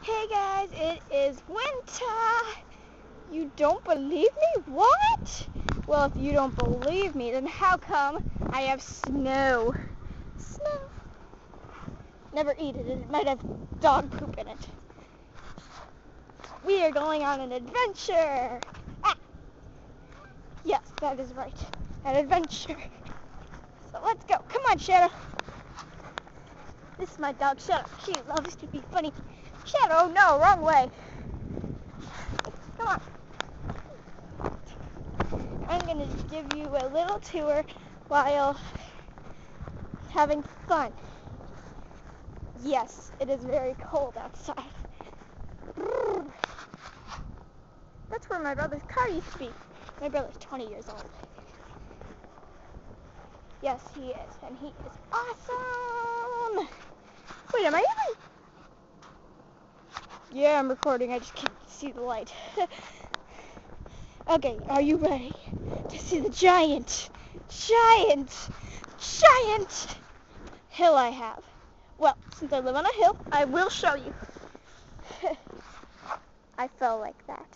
Hey guys, it is winter! You don't believe me? What? Well, if you don't believe me, then how come I have snow? Snow. Never eat it. It might have dog poop in it. We are going on an adventure! Ah! Yes, that is right. An adventure. So let's go. Come on, Shadow. This is my dog, Shadow. She loves to be funny. Shadow, no, wrong way. Come on. I'm going to give you a little tour while having fun. Yes, it is very cold outside. That's where my brother's car used to be. My brother's 20 years old. Yes, he is, and he is awesome! Wait, am I even? Yeah, I'm recording. I just can't see the light. Okay, are you ready to see the giant hill I have? Well, since I live on a hill, I will show you. I fell like that.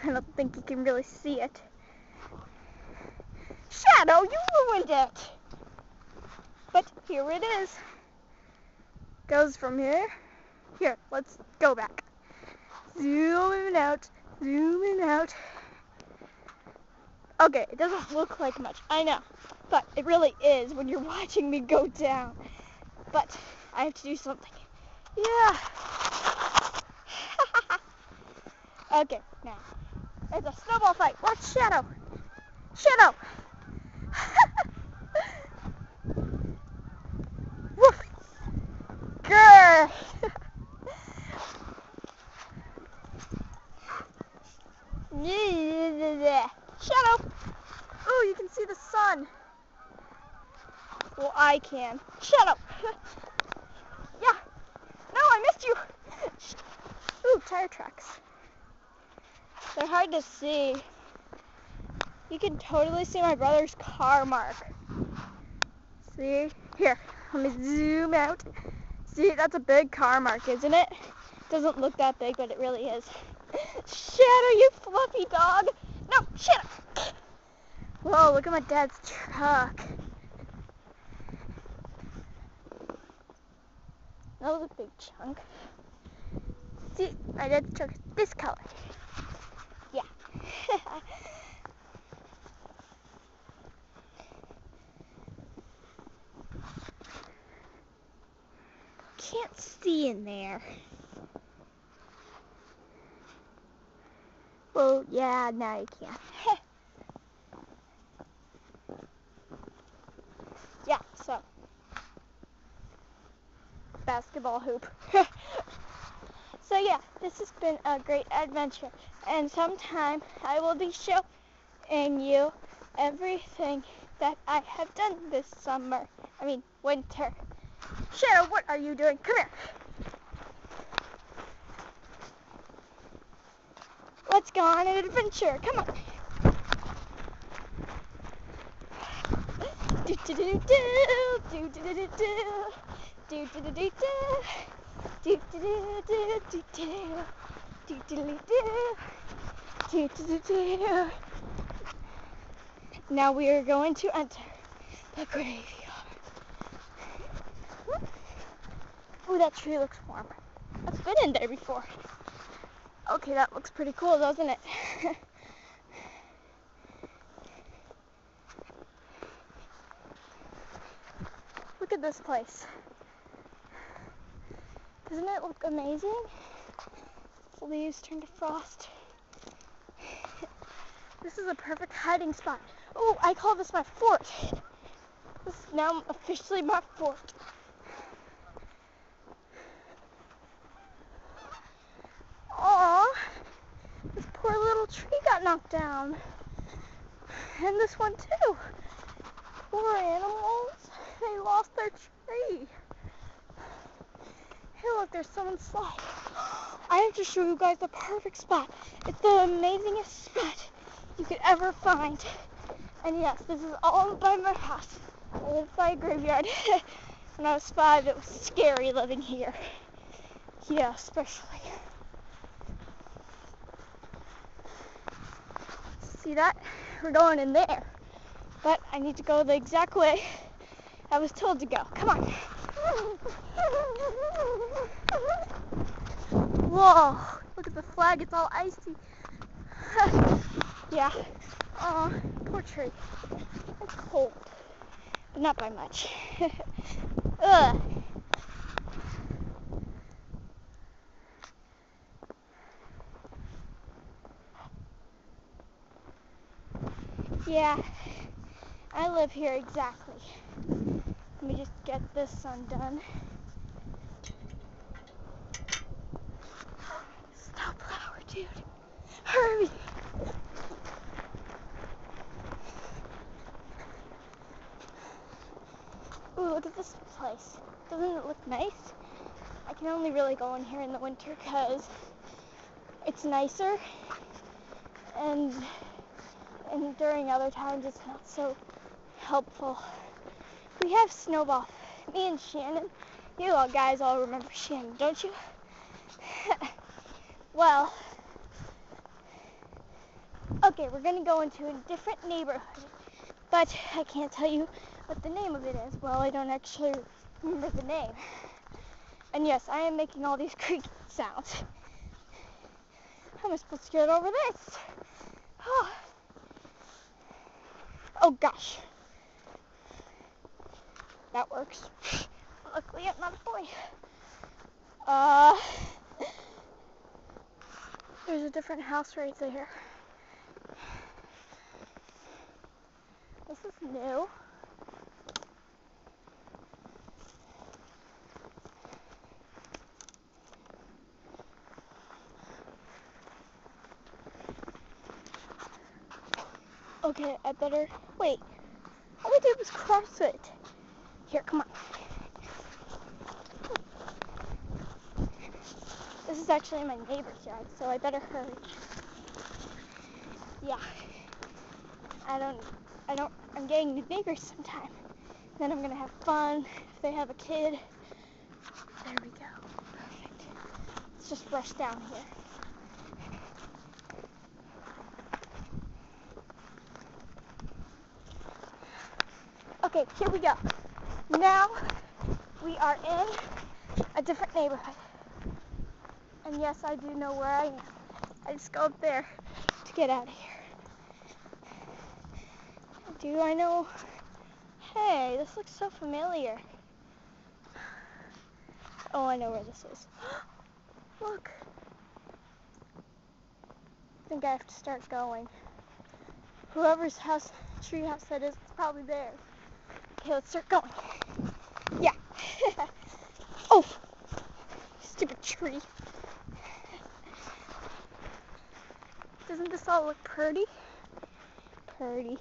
I don't think you can really see it. Shadow, you ruined it! But here it is. Goes from here. Here, let's go back. Zooming out, zooming out. Okay, it doesn't look like much, I know, but it really is when you're watching me go down. But I have to do something. Yeah. Okay, now, it's a snowball fight. Watch Shadow. Shadow. Woof. Grr. Shadow! Oh, you can see the sun. Well, I can. Shadow! Yeah! No, I missed you! Ooh, tire tracks. They're hard to see. You can totally see my brother's car mark. See? Here, let me zoom out. See, that's a big car mark, isn't it? Doesn't look that big, but it really is. Shadow, you fluffy dog! No, Shadow! Whoa, look at my dad's truck. That was a big chunk. See, my dad's truck is this color. Yeah. Can't see in there. Well, yeah, now you can. Yeah, so. Basketball hoop. So yeah, this has been a great adventure. And sometime I will be showing you everything that I have done this summer. I mean, winter. Shadow, what are you doing? Come here. Let's go on an adventure. Come on. Do do do do do do do do do do do do do do do do do. Now we are going to enter the graveyard. Oh, that tree looks warm. I've been in there before. Okay, that looks pretty cool, doesn't it? Look at this place. Doesn't it look amazing? The leaves turn to frost. This is a perfect hiding spot. Oh, I call this my fort. This is now officially my fort. Aww, this poor little tree got knocked down. And this one too. Poor animals, they lost their tree. Hey look, there's someone's slide. I have to show you guys the perfect spot. It's the amazingest spot you could ever find. And yes, this is all by my house. I live by a graveyard. When I was 5, it was scary living here. Yeah, especially. See that? We're going in there. But I need to go the exact way I was told to go. Come on. Whoa, look at the flag. It's all icy. Yeah. Oh, poor tree. It's cold, but not by much. Ugh. Yeah, I live here exactly. Let me just get this undone. Snowplower, dude. Hurry! Ooh, look at this place. Doesn't it look nice? I can only really go in here in the winter because it's nicer, and during other times it's not so helpful. We have snowball. Me and Shannon. You all guys all remember Shannon, don't you? Well, okay, we're going to go into a different neighborhood, but I can't tell you what the name of it is. Well, I don't actually remember the name. And yes, I am making all these creaky sounds. How am I supposed to get over this? Oh gosh. That works. Luckily, I'm not a boy. There's a different house right there. This is new. Okay, I better wait. All we did was cross it. Here, come on. This is actually my neighbor's yard, so I better hurry. Yeah. I'm getting new neighbors sometime. Then I'm gonna have fun if they have a kid. There we go. Perfect. Let's just rush down here. Okay, here we go. Now we are in a different neighborhood. And yes, I do know where I am. I just go up there to get out of here. Do I know? Hey, this looks so familiar. Oh, I know where this is. Look. I think I have to start going. Whoever's tree house that is, it's probably theirs. Okay, let's start going. Yeah. Oh, stupid tree. Doesn't this all look pretty? Pretty.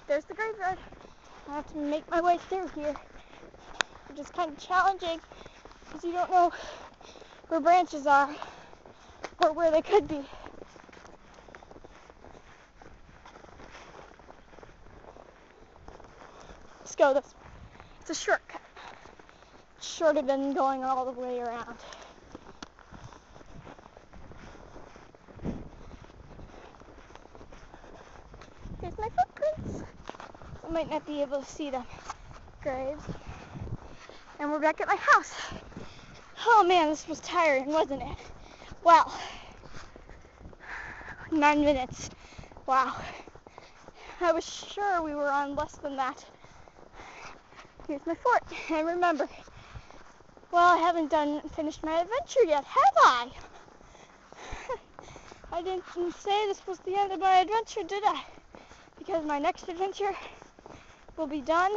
There's the graveyard. I have to make my way through here, which is kind of challenging because you don't know where branches are or where they could be. Let's go this way. It's a shortcut. It's shorter than going all the way around. Here's my footprints. I might not be able to see them. Graves. And we're back at my house. Oh man, this was tiring, wasn't it? Wow. 9 minutes. Wow. I was sure we were on less than that. Here's my fort. And remember, well, I haven't finished my adventure yet, have I? I didn't say this was the end of my adventure, did I? Because my next adventure will be done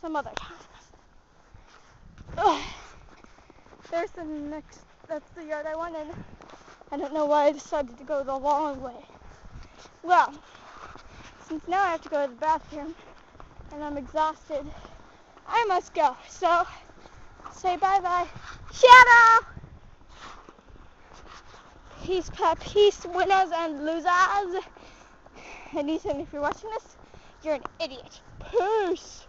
some other time. Ugh. There's that's the yard I went in. I don't know why I decided to go the long way. Well, since now I have to go to the bathroom and I'm exhausted, I must go. So, say bye-bye. Shadow! Peace, winners and losers. And Ethan, if you're watching this, you're an idiot. Peace!